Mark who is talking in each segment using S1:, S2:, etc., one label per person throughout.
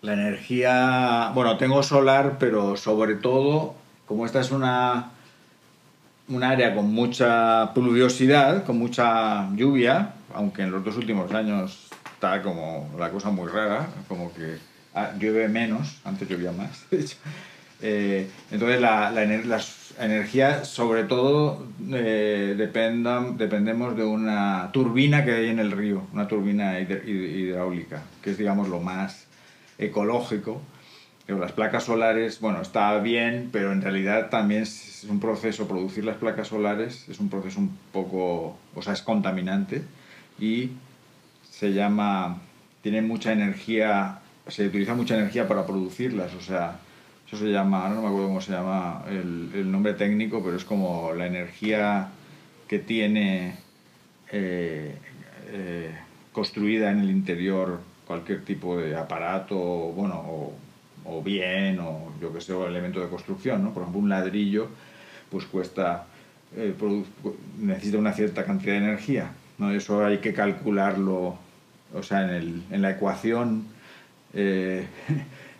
S1: La energía, bueno, tengo solar, pero sobre todo, como esta es un área con mucha pluviosidad, con mucha lluvia, aunque en los dos últimos años está como la cosa muy rara, como que llueve menos, antes llovía más, de hecho. Entonces las energías, sobre todo, dependemos de una turbina que hay en el río, una turbina hidráulica, que es, digamos, lo más ecológico. Pero las placas solares, bueno, está bien, pero en realidad también es un proceso, producir las placas solares es un proceso un poco, o sea, es contaminante y se llama, tiene mucha energía, se utiliza mucha energía para producirlas, o sea, eso se llama, no me acuerdo cómo se llama el nombre técnico, pero es como la energía que tiene eh, eh, construida en el interior cualquier tipo de aparato, bueno, o bien, o yo que sé, o elemento de construcción, ¿no? Por ejemplo, un ladrillo, pues cuesta, necesita una cierta cantidad de energía, ¿no? Eso hay que calcularlo, o sea, en la ecuación eh,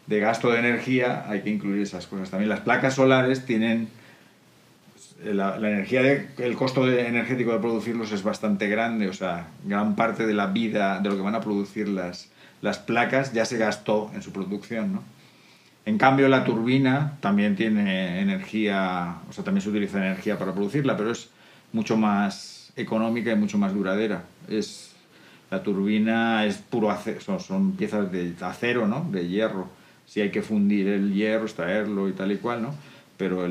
S1: de gasto de energía hay que incluir esas cosas. También las placas solares tienen la energía el costo energético de producirlos es bastante grande, o sea, gran parte de la vida de lo que van a producir las placas ya se gastó en su producción, ¿no? En cambio, la turbina también tiene energía, o sea, también se utiliza energía para producirla, pero es mucho más económica y mucho más duradera. La turbina es puro acero, son piezas de acero, ¿no? De hierro. Sí hay que fundir el hierro, extraerlo y tal y cual, ¿no? Pero,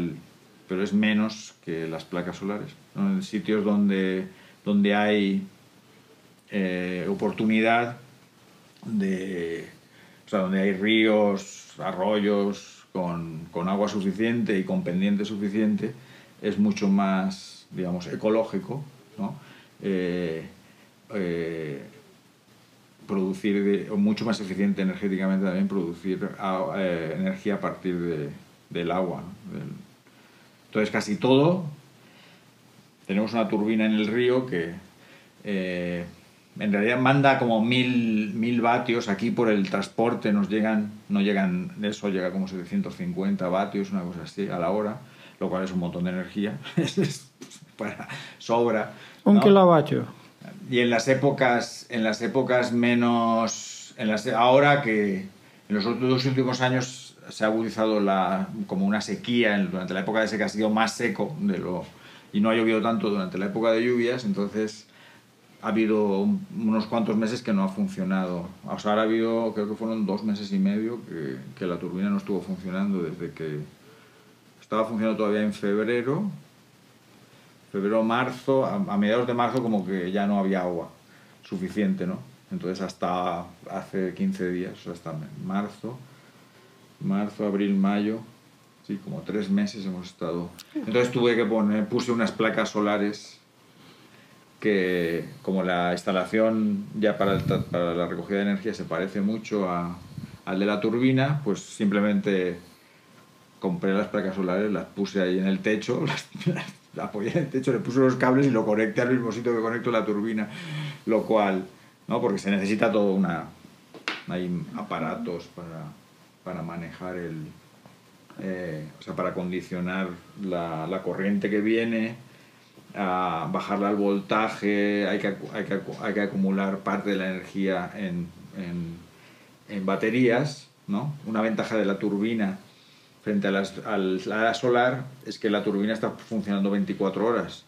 S1: pero es menos que las placas solares, ¿no? En sitios donde hay oportunidad de, o sea, donde hay ríos, arroyos con agua suficiente y con pendiente suficiente, es mucho más, digamos, ecológico, ¿no? Eh, eh, o mucho más eficiente energéticamente también producir energía a partir del agua, ¿no? Entonces casi todo, tenemos una turbina en el río que eh, en realidad manda como mil vatios. Aquí por el transporte no llegan, eso llega como 750 vatios, una cosa así, a la hora, lo cual es un montón de energía, para sobra,
S2: Un
S1: ¿no?
S2: kilovatio.
S1: Y en las épocas menos, ahora que en los dos últimos años se ha agudizado como una sequía, durante la época de sequía ha sido más seco y no ha llovido tanto durante la época de lluvias, entonces ha habido unos cuantos meses que no ha funcionado. O sea, ahora ha habido, creo que fueron 2 meses y medio que la turbina no estuvo funcionando desde que estaba funcionando todavía en febrero, marzo, a mediados de marzo como que ya no había agua suficiente, ¿no? Entonces hasta hace 15 días, o sea, hasta marzo, abril, mayo, sí, como 3 meses hemos estado. Entonces puse unas placas solares que como la instalación ya para la recogida de energía se parece mucho al de la turbina, pues simplemente compré las placas solares, las puse ahí en el techo, la apoyé en el techo, le puse los cables y lo conecté al mismo sitio que conecto la turbina, lo cual, ¿no? Porque se necesita todo hay aparatos para manejar o sea, para condicionar la corriente que viene, a bajarla al voltaje, hay que acumular parte de la energía en baterías, ¿no? Una ventaja de la turbina frente a la solar es que la turbina está funcionando 24 horas,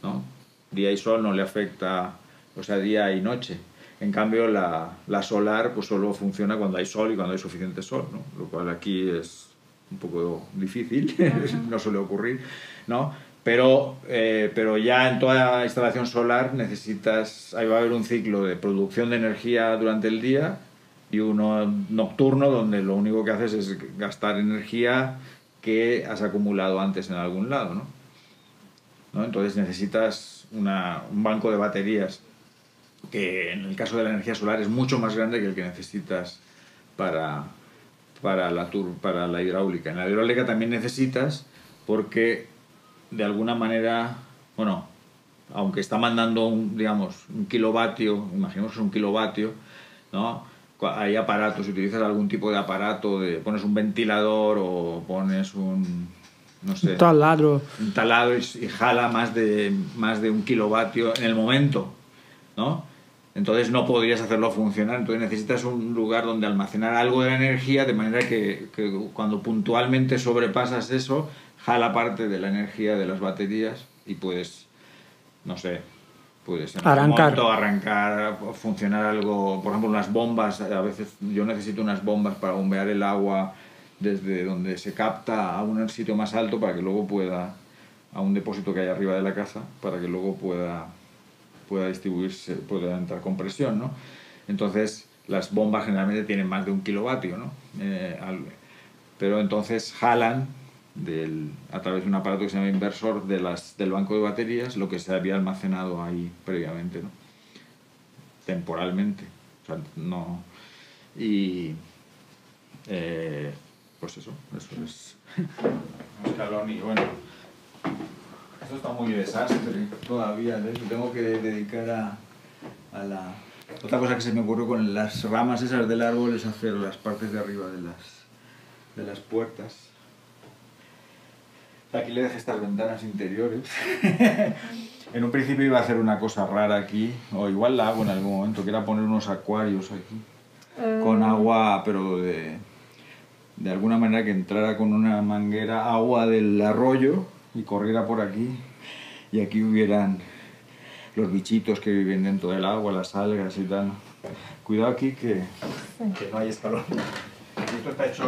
S1: ¿no? Día y sol no le afecta, o sea, día y noche. En cambio, la solar pues solo funciona cuando hay sol y cuando hay suficiente sol, ¿no? Lo cual aquí es un poco difícil, no suele ocurrir, ¿no? Pero ya en toda instalación solar ahí va a haber un ciclo de producción de energía durante el día y uno nocturno donde lo único que haces es gastar energía que has acumulado antes en algún lado, ¿no? Entonces necesitas un banco de baterías que en el caso de la energía solar es mucho más grande que el que necesitas para, para la hidráulica. En la hidráulica también necesitas porque de alguna manera, bueno, aunque está mandando digamos, un kilovatio, imaginemos que es un kilovatio, ¿no? hay aparatos, si utilizas algún tipo de aparato, pones un ventilador o pones no sé,
S2: un taladro
S1: y jala más de 1 kilovatio en el momento, ¿no? Entonces no podrías hacerlo funcionar, entonces necesitas un lugar donde almacenar algo de energía de manera que cuando puntualmente sobrepasas eso, jala parte de la energía de las baterías y puedes, no sé, puedes en algún momento arrancar, funcionar algo, por ejemplo unas bombas, a veces yo necesito unas bombas para bombear el agua desde donde se capta a un sitio más alto para que luego pueda, a un depósito que hay arriba de la casa, para que luego pueda distribuirse, pueda entrar con presión, ¿no? Entonces las bombas generalmente tienen más de 1 kilovatio, ¿no? Pero entonces jalan a través de un aparato que se llama inversor del banco de baterías lo que se había almacenado ahí previamente, ¿no? Temporalmente. O sea, no. Y pues eso es un escalón. Y bueno, esto está muy desastre todavía, ¿eh? Tengo que dedicar a la... Otra cosa que se me ocurrió con las ramas esas del árbol es hacer las partes de arriba de las puertas. Aquí le dejé estas ventanas interiores. En un principio iba a hacer una cosa rara aquí, o igual la hago en algún momento, que era poner unos acuarios aquí, con agua, pero de alguna manera que entrara con una manguera agua del arroyo y corriera por aquí, y aquí hubieran los bichitos que viven dentro del agua, las algas y tal. Cuidado aquí que no hay escalón. Esto está hecho...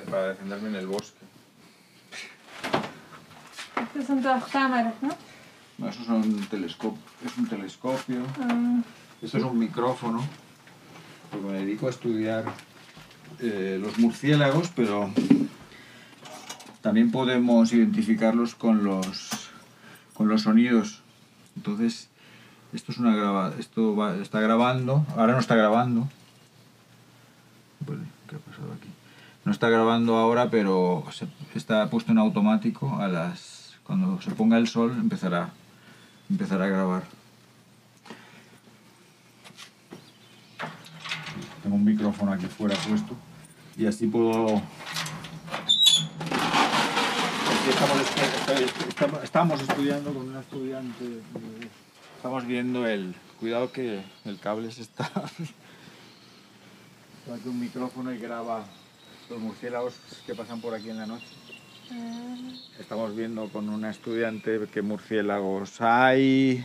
S1: para defenderme en el bosque.
S3: Estas son todas cámaras, ¿no?
S1: No, eso es un telescopio. Esto es un micrófono. Porque me dedico a estudiar los murciélagos, pero también podemos identificarlos con los sonidos. Entonces, esto es está grabando. Ahora no está grabando. ¿Qué ha pasado aquí? No está grabando ahora, pero está puesto en automático. Cuando se ponga el sol empezará a grabar. Tengo un micrófono aquí fuera puesto y así puedo... Estamos estudiando con una estudiante. Estamos viendo cuidado que el cable se está... Aquí un micrófono y graba los murciélagos que pasan por aquí en la noche. Estamos viendo con una estudiante qué murciélagos hay,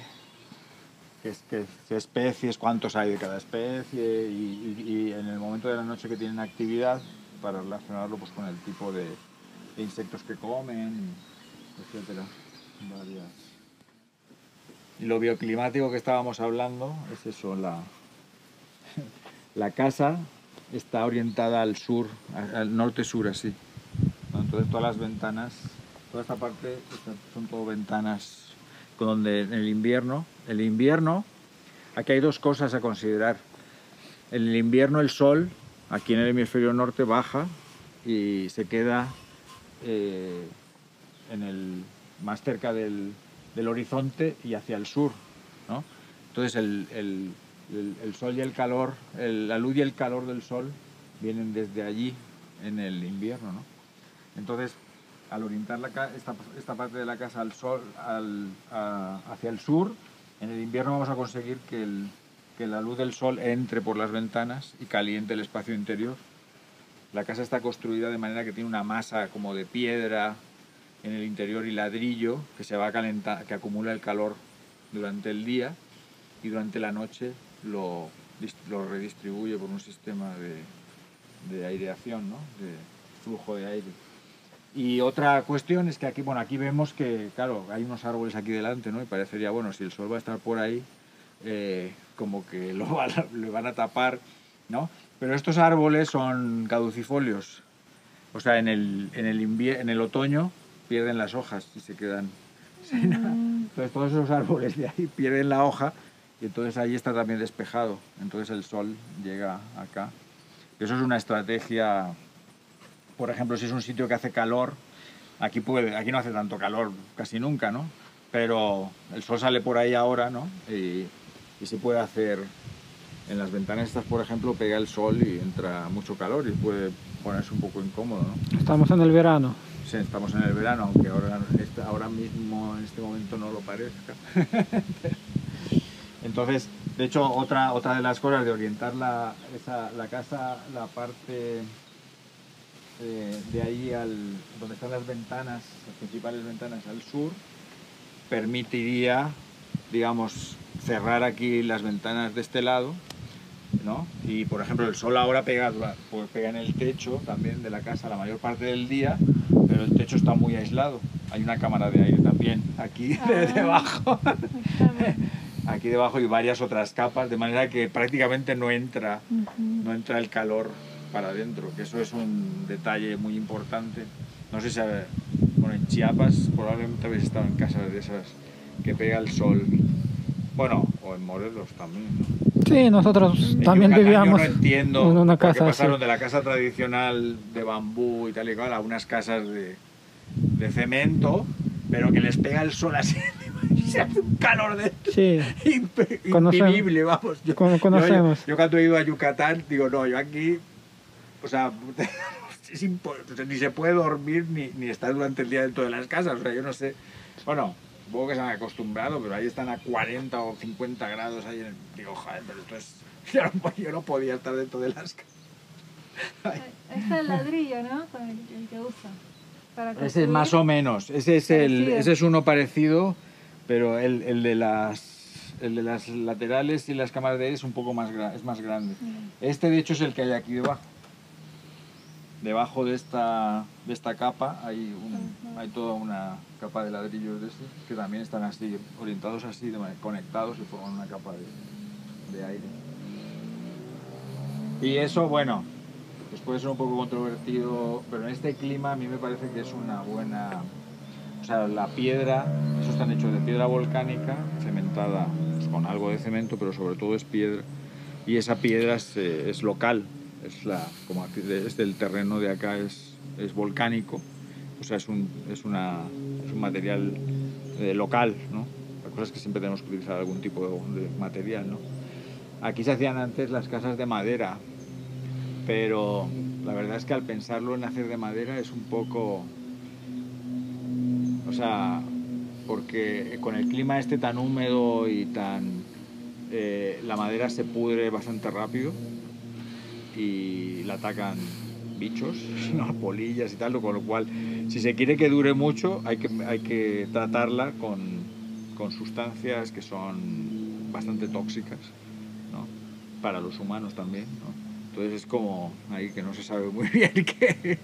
S1: qué especies, cuántos hay de cada especie y en el momento de la noche que tienen actividad para relacionarlo pues, con el tipo de insectos que comen, etcétera. Y lo bioclimático que estábamos hablando es eso, la casa está orientada al sur, al norte-sur así. Entonces todas las ventanas, toda esta parte son todo ventanas donde en el invierno, aquí hay dos cosas a considerar. En el invierno el sol, aquí en el hemisferio norte, baja y se queda más cerca del horizonte y hacia el sur, ¿no? Entonces el sol y el calor, la luz y el calor del sol vienen desde allí en el invierno, ¿no? Entonces, al orientar esta parte de la casa al sol, hacia el sur, en el invierno vamos a conseguir que la luz del sol entre por las ventanas y caliente el espacio interior. La casa está construida de manera que tiene una masa como de piedra en el interior y ladrillo que se va a calentar, que acumula el calor durante el día y durante la noche lo redistribuye por un sistema de aireación, ¿no? De flujo de aire. Y otra cuestión es que aquí vemos que, claro, hay unos árboles aquí delante, ¿no? Y parecería, bueno, si el sol va a estar por ahí, como que le van a tapar, ¿no? Pero estos árboles son caducifolios. O sea, en el otoño pierden las hojas y se quedan sin nada. Entonces todos esos árboles de ahí pierden la hoja y entonces ahí está también despejado. Entonces el sol llega acá. Y eso es una estrategia, por ejemplo, si es un sitio que hace calor, Aquí no hace tanto calor casi nunca, ¿no? Pero el sol sale por ahí ahora, ¿no? Y se puede hacer... En las ventanas estas, por ejemplo, pega el sol y entra mucho calor y puede ponerse un poco incómodo, ¿no?
S2: Estamos en el verano.
S1: Sí, estamos en el verano, aunque ahora mismo, en este momento, no lo parezca. Entonces, de hecho, otra de las cosas de orientar la casa, la parte de ahí donde están las ventanas, las principales ventanas al sur, permitiría, digamos, cerrar aquí las ventanas de este lado, ¿no? Y por ejemplo el sol ahora pega en el techo también de la casa la mayor parte del día, pero el techo está muy aislado. Hay una cámara de aire también aquí debajo. Aquí debajo y varias otras capas, de manera que prácticamente no entra el calor para adentro, que eso es un detalle muy importante. No sé si bueno, en Chiapas probablemente habéis estado en casas de esas que pega el sol. Bueno, o en Morelos también, ¿no?
S2: Sí, nosotros también vivíamos
S1: en
S2: una casa
S1: pasaron
S2: así.
S1: de la casa tradicional de bambú y tal y cual a unas casas de cemento, pero que les pega el sol así y se hace un calor
S2: Sí.
S1: impimible, vamos.
S2: Conocemos.
S1: Yo cuando he ido a Yucatán, digo, no, yo aquí, o sea, ni se puede dormir ni estar durante el día dentro de las casas, o sea, yo no sé, bueno, supongo que se han acostumbrado, pero ahí están a 40 o 50 grados ahí, digo, joder, pero esto es, yo no podía estar dentro de las casas.
S3: Ahí está el ladrillo, ¿no? Con el que usa. Para
S1: Ese
S3: construir.
S1: es más o menos, ese es uno parecido, pero el de las laterales y las cámaras de aire es un poco más grande. Este de hecho es el que hay aquí debajo. Debajo de esta capa hay toda una capa de ladrillos de que también están así, orientados así, conectados y forman una capa de aire. Y eso, bueno, pues puede ser un poco controvertido, pero en este clima a mí me parece que es una buena... O sea, la piedra, eso están hechos de piedra volcánica, cementada pues, con algo de cemento, pero sobre todo es piedra. Y esa piedra es local, como aquí, el terreno de acá es volcánico, o sea, es un material local, ¿no? La cosa es que siempre tenemos que utilizar algún tipo de material, ¿no? Aquí se hacían antes las casas de madera, pero la verdad es que al pensarlo en hacer de madera es un poco... O sea, porque con el clima este tan húmedo y tan... la madera se pudre bastante rápido y la atacan bichos, ¿no? Polillas y tal, con lo cual, si se quiere que dure mucho, hay que tratarla con sustancias que son bastante tóxicas, ¿no? Para los humanos también, ¿no? Entonces es como ahí que no se sabe muy bien qué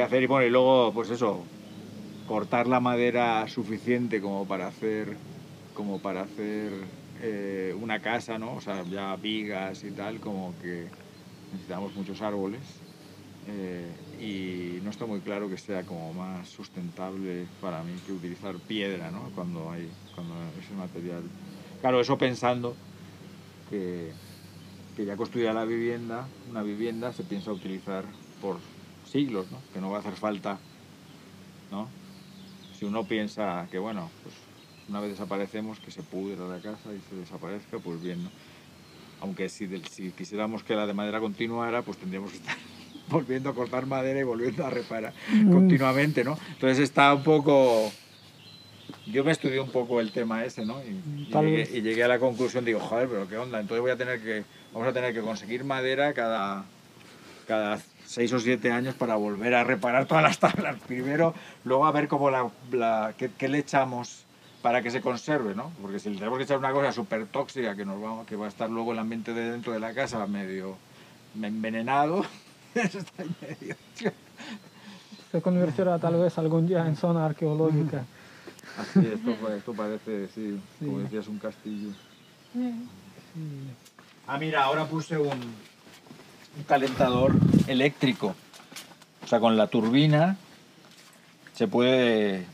S1: hacer. Y bueno, y luego, pues eso, cortar la madera suficiente como para hacer una casa, ¿no? O sea, ya vigas y tal, como que necesitamos muchos árboles y no está muy claro que sea como más sustentable para mí que utilizar piedra, ¿no? Cuando ese material... Claro, eso pensando que ya construida una vivienda se piensa utilizar por siglos, ¿no? Que no va a hacer falta, ¿no? Si uno piensa que, bueno, pues una vez desaparecemos, que se pudra la casa y se desaparezca, pues bien, ¿no? Aunque si quisiéramos que la de madera continuara, pues tendríamos que estar volviendo a cortar madera y volviendo a reparar continuamente, ¿no? Entonces está un poco... Yo me estudié un poco el tema ese, ¿no? Y llegué a la conclusión, digo, joder, pero qué onda, entonces vamos a tener que conseguir madera cada 6 o 7 años para volver a reparar todas las tablas primero, luego a ver cómo qué le echamos para que se conserve, ¿no? Porque si le tenemos que echar una cosa súper tóxica que va a estar luego el ambiente de dentro de la casa medio envenenado, eso está en medio.
S2: Se convertirá tal vez algún día en zona arqueológica.
S1: Así, esto parece, sí, como decías, un castillo. Ah, mira, ahora puse un calentador eléctrico. O sea, con la turbina se puede,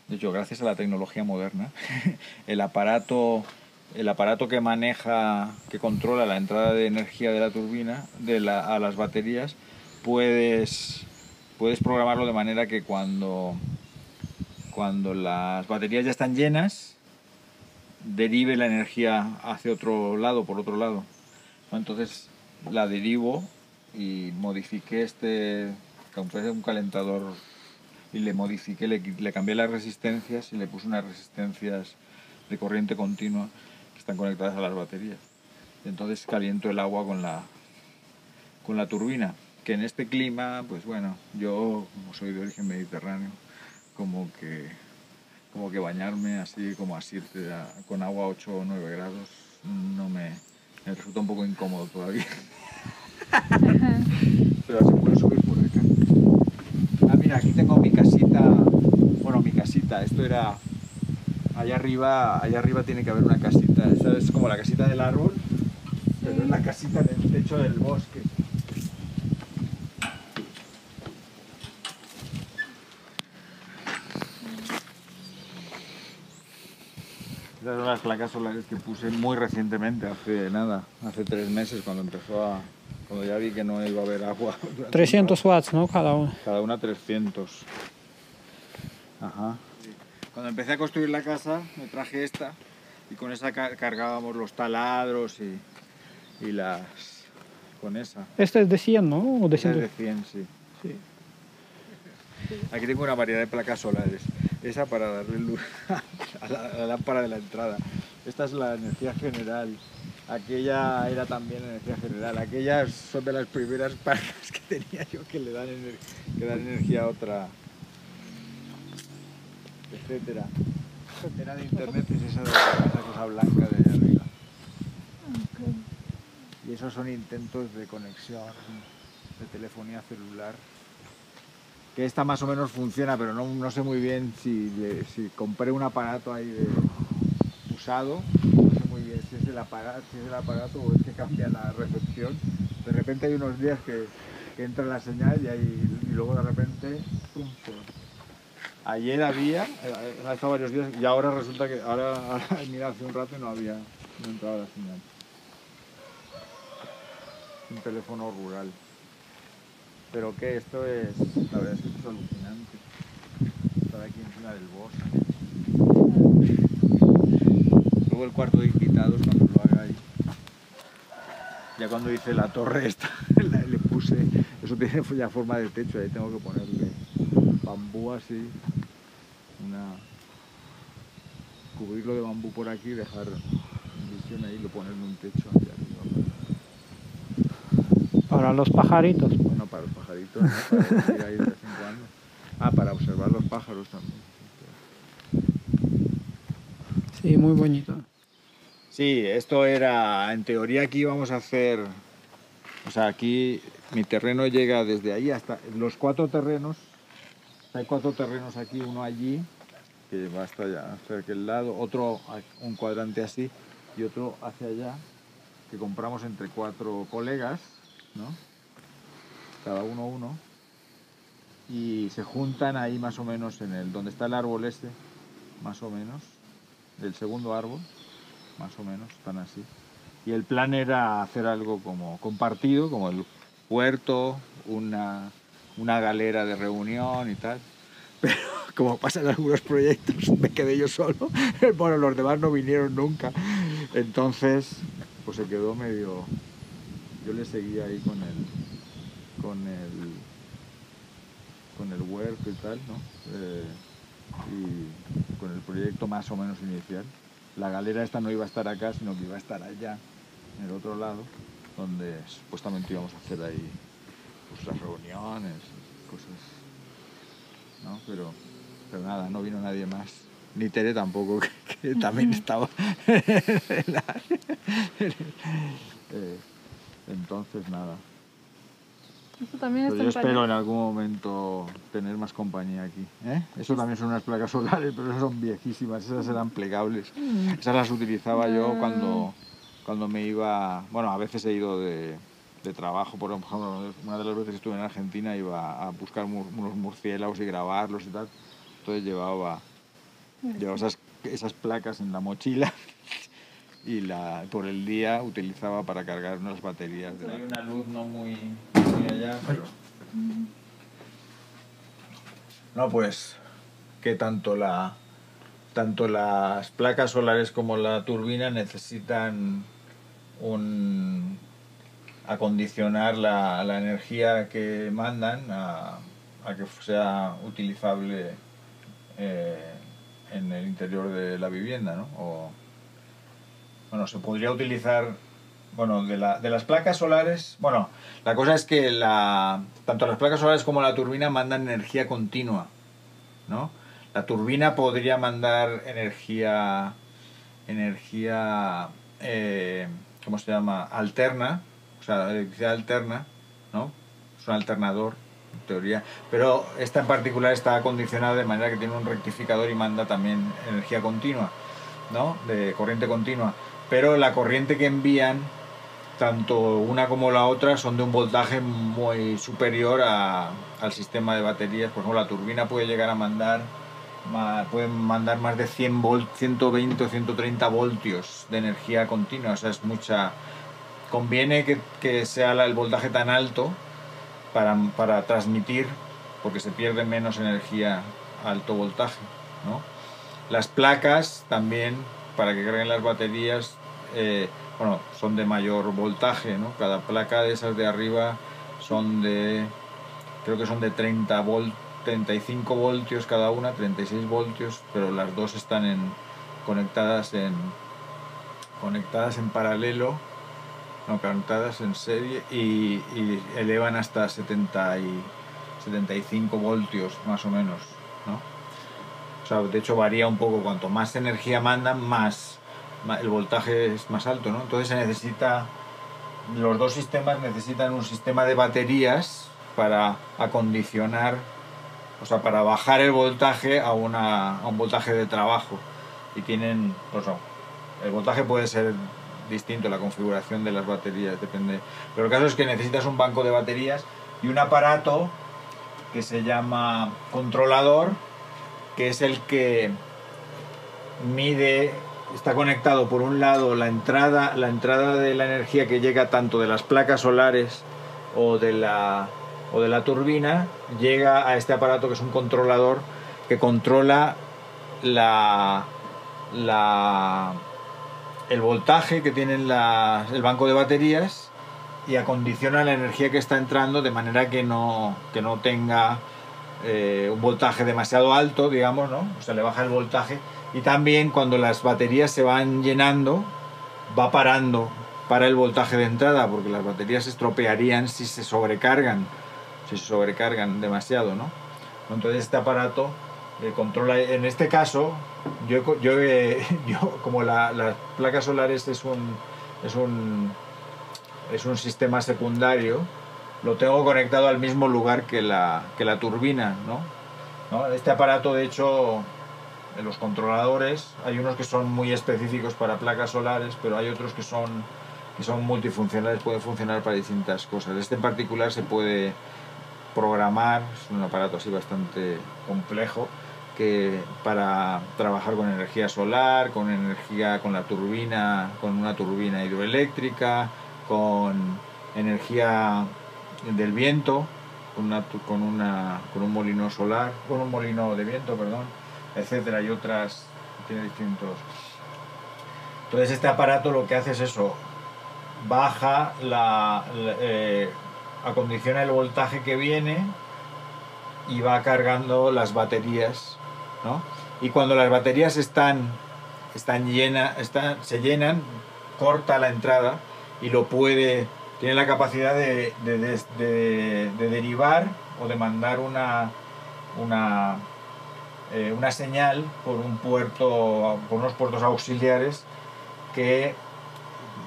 S1: de hecho, gracias a la tecnología moderna, el aparato que controla la entrada de energía de la turbina a las baterías, puedes programarlo de manera que cuando las baterías ya están llenas, derive la energía hacia otro lado, por otro lado, ¿no? Entonces la derivo y modifiqué compré un calentador y le modifiqué, le cambié las resistencias y le puse unas resistencias de corriente continua que están conectadas a las baterías. Y entonces caliento el agua con la turbina, que en este clima, pues bueno, yo como soy de origen mediterráneo, como que bañarme así como a 7, con agua a 8 o 9 grados, me resulta un poco incómodo todavía. Pero se puede subir por acá. Ah, mira, aquí tengo mi casita, bueno, mi casita, esto era, allá arriba tiene que haber una casita, esta es como la casita del árbol, pero es la casita en el techo del bosque. Estas son las placas solares que puse muy recientemente, hace 3 meses, cuando ya vi que no iba a haber agua.
S2: 300 watts, ¿no? Cada una.
S1: Cada una 300. Ajá. Cuando empecé a construir la casa, me traje esta y con esa cargábamos los taladros y con esa.
S2: Esta es de 100, ¿no? ¿O de
S1: Esta
S2: 100?
S1: es de 100, sí.
S2: Sí.
S1: Aquí tengo una variedad de placas solares. Esa para darle luz a la lámpara de la entrada. Esta es la energía general. Aquella era también energía general. Aquellas son de las primeras placas que tenía yo que dan energía a otra, etcétera. Era de internet, es esa cosa blanca de allá arriba. Y esos son intentos de conexión de telefonía celular. Que esta más o menos funciona, pero no sé muy bien si compré un aparato ahí usado, no sé muy bien si es el aparato o es que cambia la recepción. De repente hay unos días que entra la señal y luego de repente ¡pum! Ayer ha estado varios días y ahora resulta que ahora mira, hace un rato no entraba la señal. Un teléfono rural. Pero que esto es, la verdad es que esto es alucinante. Estar aquí encima del bosque. Luego el cuarto de invitados cuando lo haga ahí. Ya cuando hice la torre esta, le puse, eso tiene ya forma de techo, ahí tengo que ponerle bambú así, cubrirlo de bambú por aquí y dejar visión ahí y ponerle un techo hacia arriba.
S2: Para los pajaritos.
S1: Bueno, para los pajaritos, ¿no? Para ir ahí de vez en cuando. Ah, para observar los pájaros también.
S2: Sí, muy bonito.
S1: Sí, esto era, en teoría aquí íbamos a hacer, o sea, aquí mi terreno llega desde ahí hasta los 4 terrenos. Hay 4 terrenos aquí, uno allí, que va hasta allá, hasta aquel lado, otro, un cuadrante así, y otro hacia allá, que compramos entre 4 colegas, ¿no? Cada uno, y se juntan ahí más o menos donde está el árbol este, más o menos, del segundo árbol, más o menos, están así. Y el plan era hacer algo como compartido, como el huerto, una galera de reunión y tal. Pero como pasa en algunos proyectos, me quedé yo solo. Bueno, los demás no vinieron nunca. Entonces, pues se quedó medio... Yo le seguía ahí con el huerto y tal, ¿no? Y con el proyecto más o menos inicial. La galera esta no iba a estar acá, sino que iba a estar allá, en el otro lado, donde supuestamente íbamos a hacer ahí pues, las reuniones, cosas, ¿no? Pero nada, no vino nadie más. Ni Tere tampoco, que también estaba. Entonces, nada.
S3: Eso también
S1: Pero
S3: está
S1: yo
S3: en
S1: espero en algún momento tener más compañía aquí. ¿Eh? Eso también son unas placas solares, pero esas son viejísimas, esas eran plegables. Esas las utilizaba yo cuando me iba... Bueno, a veces he ido de trabajo, por ejemplo, una de las veces que estuve en Argentina iba a buscar unos murciélagos y grabarlos y tal. Entonces llevaba esas placas en la mochila y por el día utilizaba para cargar unas baterías. Hay una luz no muy allá, pero No, pues que tanto las placas solares como la turbina necesitan acondicionar la energía que mandan a que sea utilizable en el interior de la vivienda, ¿no? Bueno, se podría utilizar, bueno, de las placas solares, bueno, la cosa es que tanto las placas solares como la turbina mandan energía continua, ¿no? La turbina podría mandar energía, ¿cómo se llama? Alterna, o sea, electricidad alterna, ¿no? Es un alternador, en teoría, pero esta en particular está acondicionada de manera que tiene un rectificador y manda también energía continua, ¿no? De corriente continua, pero la corriente que envían, tanto una como la otra, son de un voltaje muy superior al sistema de baterías. Por ejemplo, la turbina puede llegar a mandar más de 120 o 130 voltios de energía continua, o sea, es mucha. Conviene que sea el voltaje tan alto para transmitir, porque se pierde menos energía a alto voltaje, ¿no? Las placas también, para que carguen las baterías, bueno, son de mayor voltaje, ¿no? Cada placa de esas de arriba creo que son de 35 voltios cada una, 36 voltios, pero las dos están conectadas en paralelo, no, conectadas en serie, y elevan hasta 75 voltios más o menos, ¿no? O sea, de hecho varía un poco, cuanto más energía mandan, más el voltaje es más alto, ¿no? Entonces los dos sistemas necesitan un sistema de baterías para acondicionar, o sea, para bajar el voltaje a un voltaje de trabajo. Y tienen, pues no, el voltaje puede ser distinto, la configuración de las baterías depende. Pero el caso es que necesitas un banco de baterías y un aparato que se llama controlador, que es el que mide, está conectado por un lado la entrada de la energía que llega tanto de las placas solares o de la turbina, llega a este aparato que es un controlador que controla el voltaje que tiene el banco de baterías y acondiciona la energía que está entrando de manera que no tenga un voltaje demasiado alto, digamos, ¿no? O sea, le baja el voltaje. Y también cuando las baterías se van llenando, va para el voltaje de entrada, porque las baterías se estropearían si se sobrecargan demasiado, ¿no? Entonces este aparato controla, en este caso, yo como las placas solares es un sistema secundario, lo tengo conectado al mismo lugar que la turbina, ¿no? Este aparato, de hecho, en los controladores hay unos que son muy específicos para placas solares, pero hay otros que son multifuncionales, pueden funcionar para distintas cosas. Este en particular se puede programar, es un aparato así bastante complejo, que para trabajar con energía solar, con la turbina, con una turbina hidroeléctrica, con energía del viento, con un molino solar, con un molino de viento, perdón, etcétera, y otras, tiene distintos. Entonces este aparato lo que hace es eso, baja acondiciona el voltaje que viene y va cargando las baterías, ¿no? Y cuando las baterías se llenan, corta la entrada y tiene la capacidad de derivar o de mandar una señal por unos puertos auxiliares que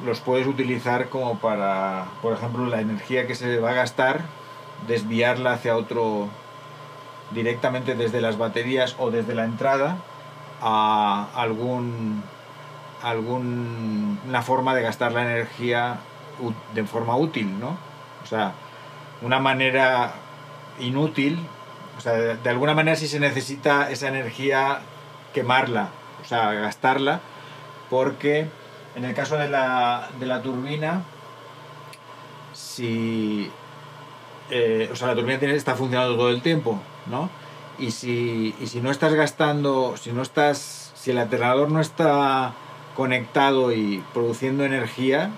S1: los puedes utilizar como para, por ejemplo, la energía que se va a gastar, desviarla hacia otro, directamente desde las baterías o desde la entrada a alguna forma de gastar la energía de forma útil, ¿no? O sea, una manera inútil, o sea, de alguna manera sí se necesita esa energía quemarla, o sea, gastarla, porque en el caso de la turbina, si o sea, la turbina está funcionando todo el tiempo, ¿no? Y si no estás gastando, si el alternador no está conectado y produciendo energía,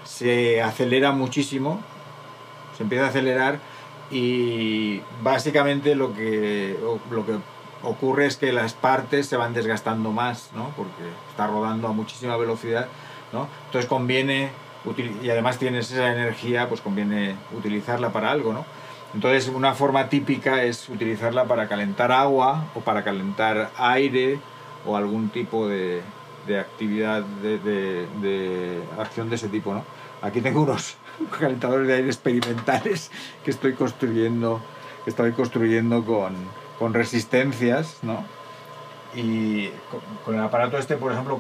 S1: se acelera muchísimo, se empieza a acelerar y básicamente lo que ocurre es que las partes se van desgastando más, ¿no? Porque está rodando a muchísima velocidad, ¿no? Entonces conviene, y además tienes esa energía, pues conviene utilizarla para algo, ¿no? Entonces una forma típica es utilizarla para calentar agua o para calentar aire o algún tipo de actividad de acción de ese tipo, ¿no? Aquí tengo unos calentadores de aire experimentales que estoy construyendo con resistencias, ¿no? Y con el aparato este, por ejemplo,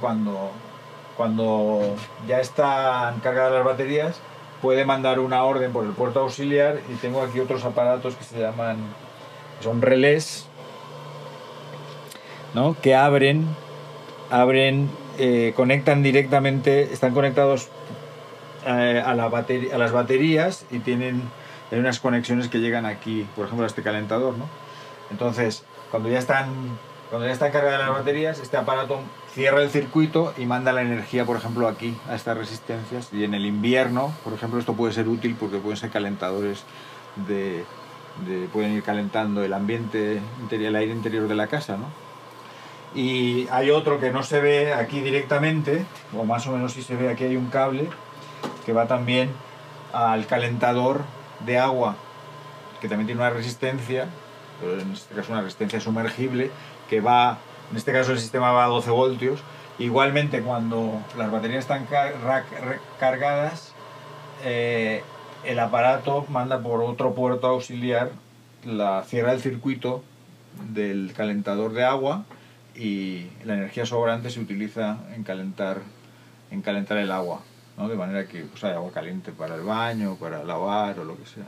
S1: cuando ya están cargadas las baterías, puede mandar una orden por el puerto auxiliar, y tengo aquí otros aparatos que son relés, ¿no? Que conectan directamente, están conectados a las baterías y hay unas conexiones que llegan aquí, por ejemplo, a este calentador, ¿no? Entonces, cuando ya están cargadas las baterías, este aparato cierra el circuito y manda la energía, por ejemplo, aquí, a estas resistencias. Y en el invierno, por ejemplo, esto puede ser útil porque pueden ser calentadores pueden ir calentando el ambiente interior, el aire interior de la casa, ¿no? Y hay otro que no se ve aquí directamente, o más o menos sí se ve, aquí hay un cable que va también al calentador de agua, que también tiene una resistencia, pero en este caso una resistencia sumergible, que va, en este caso el sistema va a 12 voltios. Igualmente, cuando las baterías están cargadas, el aparato manda por otro puerto auxiliar, cierra el circuito del calentador de agua, y la energía sobrante se utiliza en calentar el agua, ¿no? De manera que pues, hay agua caliente para el baño, para lavar o lo que sea.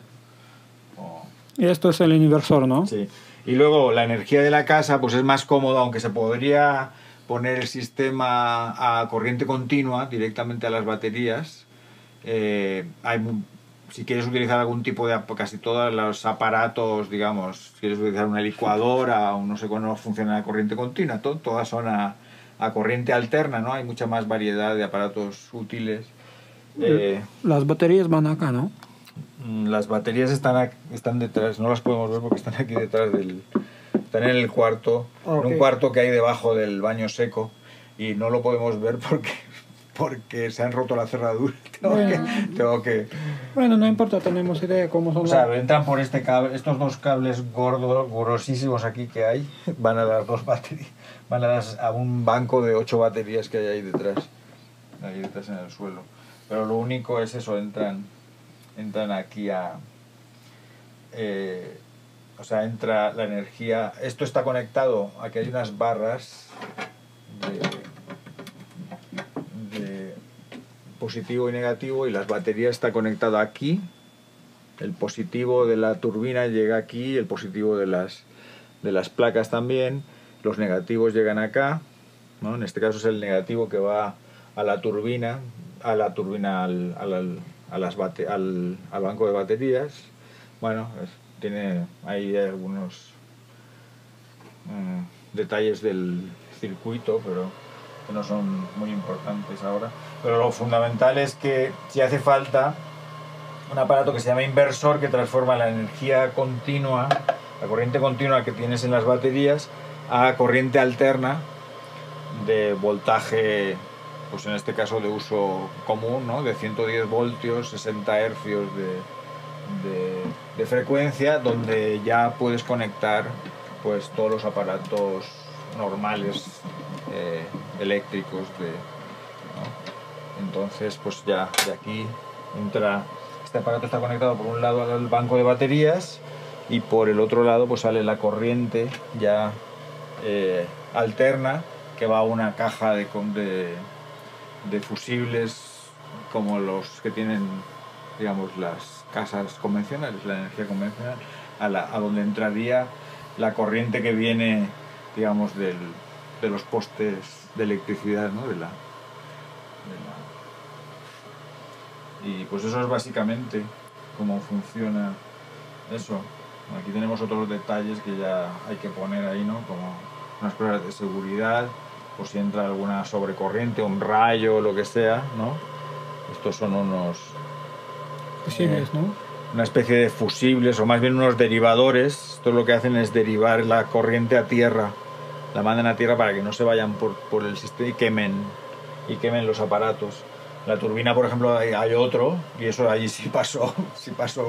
S2: Y esto es el inversor, ¿no?
S1: Sí. Y luego la energía de la casa pues es más cómoda, aunque se podría poner el sistema a corriente continua directamente a las baterías. Si quieres utilizar algún tipo de, casi todos los aparatos, digamos, si quieres utilizar una licuadora o no sé cómo funciona la corriente continua, todas son a corriente alterna, ¿no? Hay mucha más variedad de aparatos útiles.
S2: Las baterías van acá, ¿no?
S1: Las baterías están detrás, no las podemos ver porque están aquí detrás están en el cuarto, en un cuarto que hay debajo del baño seco, y no lo podemos ver porque se han roto la cerradura. Tengo que...
S2: Bueno, no importa, tenemos idea cómo son.
S1: O sea, entran por este cable, estos dos cables gordos, grosísimos aquí que hay, van a las dos baterías, a un banco de 8 baterías que hay ahí detrás en el suelo. Pero lo único es eso, entran aquí o sea, entra la energía. Esto está conectado, aquí hay unas barras de positivo y negativo, y las baterías está conectado aquí. El positivo de la turbina llega aquí, el positivo de las placas también, los negativos llegan acá, ¿no? En este caso es el negativo que va a la turbina, al banco de baterías. Bueno, hay algunos detalles del circuito, pero que no son muy importantes ahora. Pero lo fundamental es que si hace falta un aparato que se llama inversor, que transforma la energía continua, la corriente continua que tienes en las baterías, a corriente alterna de voltaje, pues en este caso de uso común, ¿no? De 110 voltios, 60 hercios de frecuencia, donde ya puedes conectar pues todos los aparatos normales eléctricos, ¿no? Entonces pues ya de aquí entra. Este aparato está conectado por un lado al banco de baterías, y por el otro lado pues sale la corriente ya alterna, que va a una caja de fusibles como los que tienen, digamos, las casas convencionales, la energía convencional, a donde entraría la corriente que viene, digamos, de los postes de electricidad, ¿no? Y pues eso es básicamente cómo funciona eso. Aquí tenemos otros detalles que ya hay que poner ahí, ¿no? Como unas pruebas de seguridad, por si entra alguna sobrecorriente, un rayo o lo que sea, ¿no? Estos son unos...
S2: Fusibles, ¿no?
S1: una especie de fusibles, o más bien unos derivadores. Esto lo que hacen es derivar la corriente a tierra. La mandan a tierra para que no se vayan por el sistema y quemen los aparatos. La turbina, por ejemplo, hay otro, y eso allí sí pasó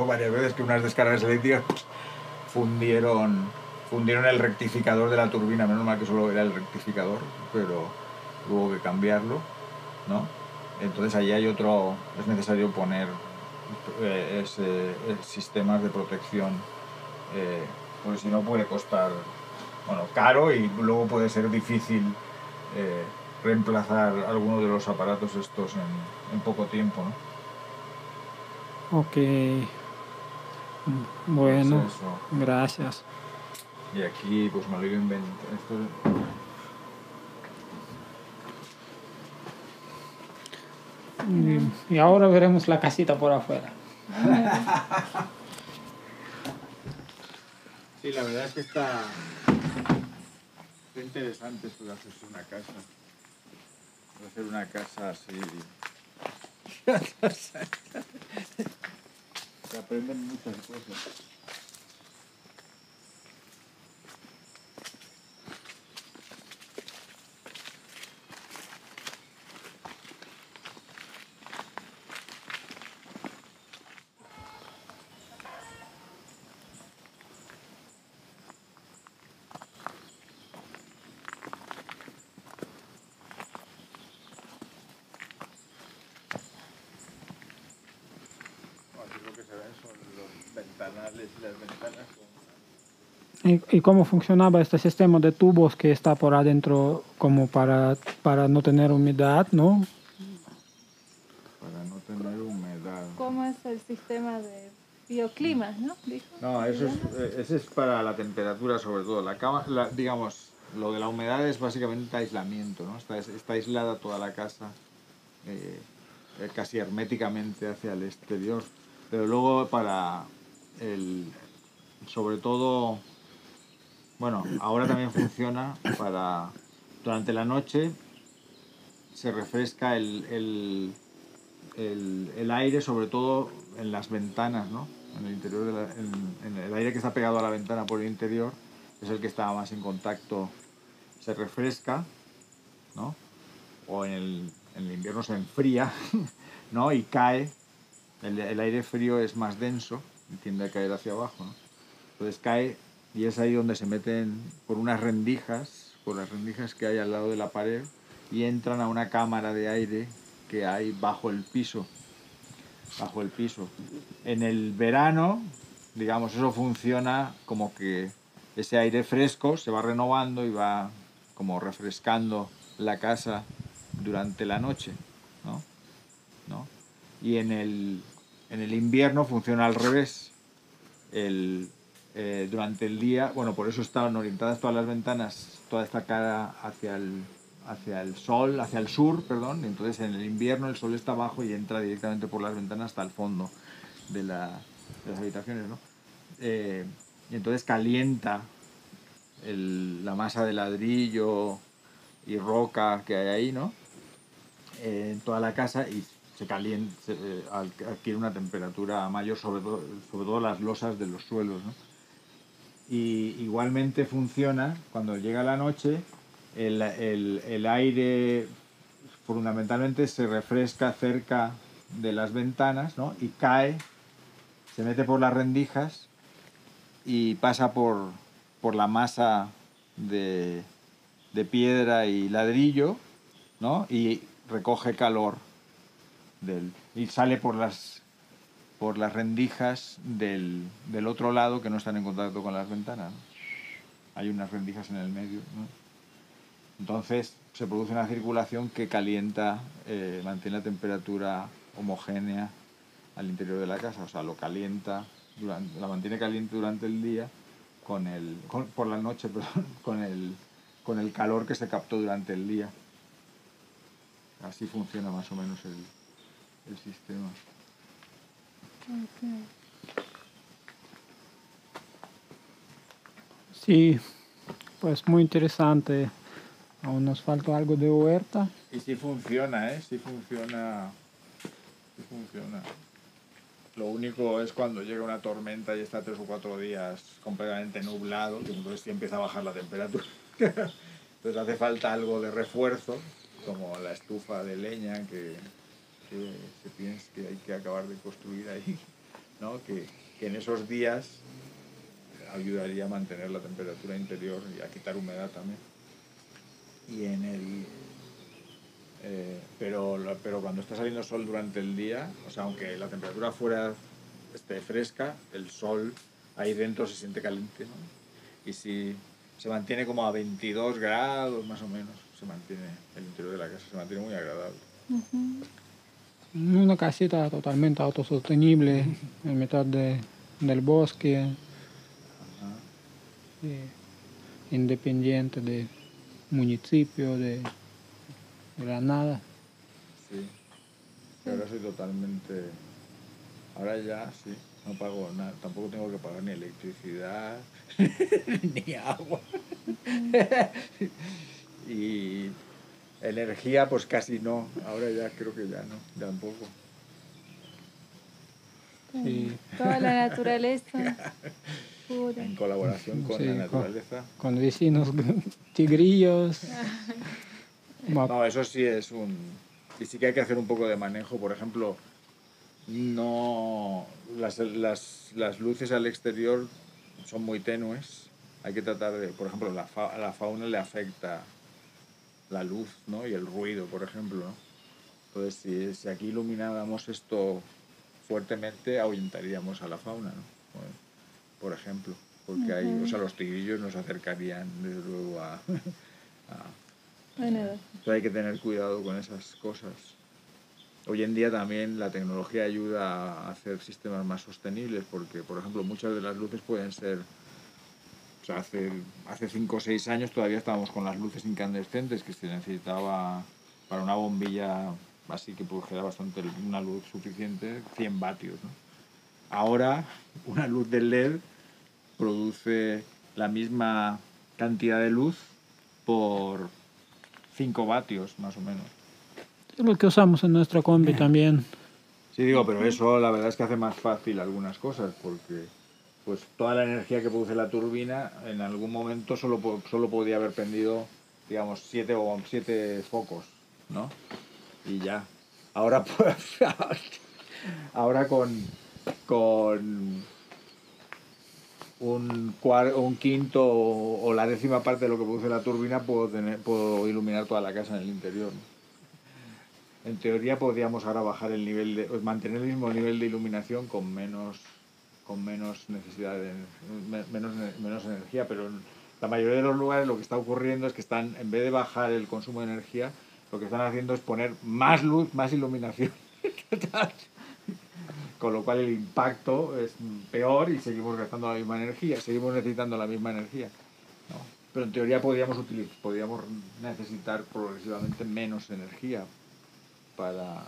S1: varias veces, que unas descargas eléctricas fundieron el rectificador de la turbina. Menos mal que solo era el rectificador, pero hubo que cambiarlo, ¿no? Entonces allí hay otro, es necesario poner sistemas de protección, porque si no puede costar, bueno, caro, y luego puede ser difícil reemplazar alguno de los aparatos estos en poco tiempo, ¿no?
S2: Ok. Bueno,
S1: Pues eso.
S2: gracias.
S1: Y aquí pues me lo he ido inventando.
S2: Y ahora veremos la casita por afuera.
S1: Sí, la verdad es que está interesante esto de hacerse una casa. De hacer una casa así. Se aprenden muchas cosas. Aquí lo que se ven son los ventanales y las ventanas.
S2: ¿Y cómo funcionaba este sistema de tubos que está por adentro como para no tener humedad, no?
S1: Para no tener humedad.
S3: ¿Cómo es el sistema de bioclimas, no? Dijo.
S1: No, ese es para la temperatura sobre todo. Digamos, lo de la humedad es básicamente aislamiento, ¿no? Está aislada toda la casa, casi herméticamente hacia el exterior. Pero luego sobre todo, bueno, ahora también funciona durante la noche se refresca el aire, sobre todo en las ventanas, ¿no? En el interior en el aire que está pegado a la ventana por el interior es el que está más en contacto, se refresca, ¿no? O en el invierno se enfría, ¿no? Y cae. El aire frío es más denso y tiende a caer hacia abajo, ¿no? Entonces cae, y es ahí donde se meten por unas rendijas, por las rendijas que hay al lado de la pared, y entran a una cámara de aire que hay bajo el piso. En el verano, digamos, eso funciona como que ese aire fresco se va renovando y va como refrescando la casa durante la noche, ¿no? ¿No? Y en el invierno funciona al revés. Durante el día, bueno, por eso están orientadas todas las ventanas, toda esta cara hacia el sol, hacia el sur, perdón. Entonces en el invierno el sol está abajo y entra directamente por las ventanas hasta el fondo de las habitaciones, ¿no? Y entonces calienta la masa de ladrillo y roca que hay ahí, ¿no? En toda la casa, y se calienta, adquiere una temperatura mayor, sobre todo las losas de los suelos, ¿no? Y igualmente funciona cuando llega la noche, el aire fundamentalmente se refresca cerca de las ventanas, ¿no? Y cae, se mete por las rendijas y pasa por la masa de piedra y ladrillo, ¿no? Y recoge calor y sale por las rendijas del otro lado que no están en contacto con las ventanas, ¿no? Hay unas rendijas en el medio, ¿no? Entonces se produce una circulación que calienta, mantiene la temperatura homogénea al interior de la casa, o sea, lo calienta, la mantiene caliente durante el día, por la noche, perdón, con el calor que se captó durante el día. Así funciona más o menos el sistema.
S3: Okay.
S2: Sí, pues muy interesante. Aún nos falta algo de huerta.
S1: Y sí funciona, ¿eh? Sí funciona. Sí funciona. Lo único es cuando llega una tormenta y está 3 o 4 días completamente nublado, que entonces sí empieza a bajar la temperatura. Entonces hace falta algo de refuerzo, como la estufa de leña que se piensa que hay que acabar de construir ahí, ¿no? Que en esos días ayudaría a mantener la temperatura interior y a quitar humedad también. Y en el pero cuando está saliendo sol durante el día, o sea, aunque la temperatura fuera esté fresca, el sol ahí dentro se siente caliente, ¿no? Y si se mantiene como a 22 grados más o menos, se mantiene el interior de la casa, se mantiene muy agradable.
S2: Una casita totalmente autosostenible en mitad del bosque,
S1: Ajá.
S2: independiente del municipio, de la nada.
S1: Sí. Y ahora soy totalmente... Ahora ya, sí, no pago nada, tampoco tengo que pagar ni electricidad, ni agua. Y energía, pues casi no. Ahora ya creo que ya no, tampoco.
S2: Sí.
S3: Toda la naturaleza pura.
S1: En colaboración con
S2: Sí,
S1: la naturaleza.
S2: Con vecinos tigrillos.
S1: No, eso sí es un... Y sí que hay que hacer un poco de manejo. Por ejemplo, no... Las luces al exterior son muy tenues. Hay que tratar de... Por ejemplo, a la fauna le afecta la luz, ¿no? Y el ruido, por ejemplo, ¿no? Entonces, si aquí ilumináramos esto fuertemente, ahuyentaríamos a la fauna, ¿no? Por ejemplo. Porque hay... O sea, los tigrillos nos acercarían, desde luego, a
S3: Bueno,
S1: Entonces hay que tener cuidado con esas cosas. Hoy en día también la tecnología ayuda a hacer sistemas más sostenibles porque, por ejemplo, muchas de las luces pueden ser... O sea, hace 5 o 6 años todavía estábamos con las luces incandescentes que se necesitaba para una bombilla así que produjera bastante una luz suficiente, 100 vatios, ¿no? Ahora una luz de LED produce la misma cantidad de luz por 5 vatios más o menos.
S2: Es lo que usamos en nuestra combi también.
S1: Sí, digo, pero eso la verdad es que hace más fácil algunas cosas porque pues toda la energía que produce la turbina en algún momento solo podía haber prendido, digamos, 7 focos, ¿no? Y ya. Ahora pues, ahora con un quinto o la décima parte de lo que produce la turbina puedo iluminar toda la casa en el interior, ¿no? En teoría podríamos ahora bajar el nivel mantener el mismo nivel de iluminación con menos necesidad de menos energía, pero en la mayoría de los lugares lo que está ocurriendo es que en vez de bajar el consumo de energía, lo que están haciendo es poner más luz, más iluminación. Con lo cual el impacto es peor y seguimos gastando la misma energía, seguimos necesitando la misma energía, ¿no? Pero en teoría podríamos necesitar progresivamente menos energía para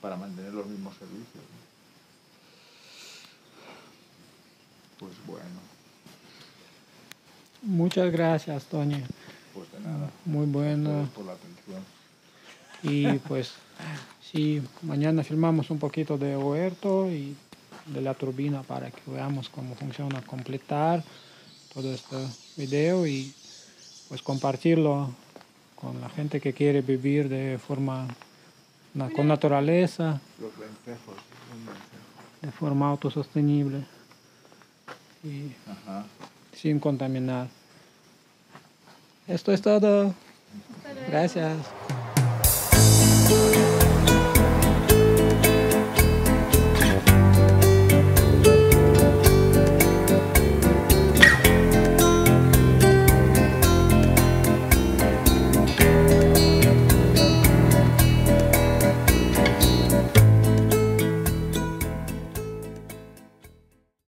S1: mantener los mismos servicios, ¿no? Pues bueno.
S2: Muchas gracias, Tony.
S1: Pues de nada.
S2: Muy bueno.
S1: Por la atención.
S2: Y pues sí, mañana filmamos un poquito de huerto y de la turbina para que veamos cómo funciona, completar todo este video y pues compartirlo con la gente que quiere vivir de forma con naturaleza,
S1: Los vencejos.
S2: de forma autosostenible y sin contaminar. Esto es todo. Gracias.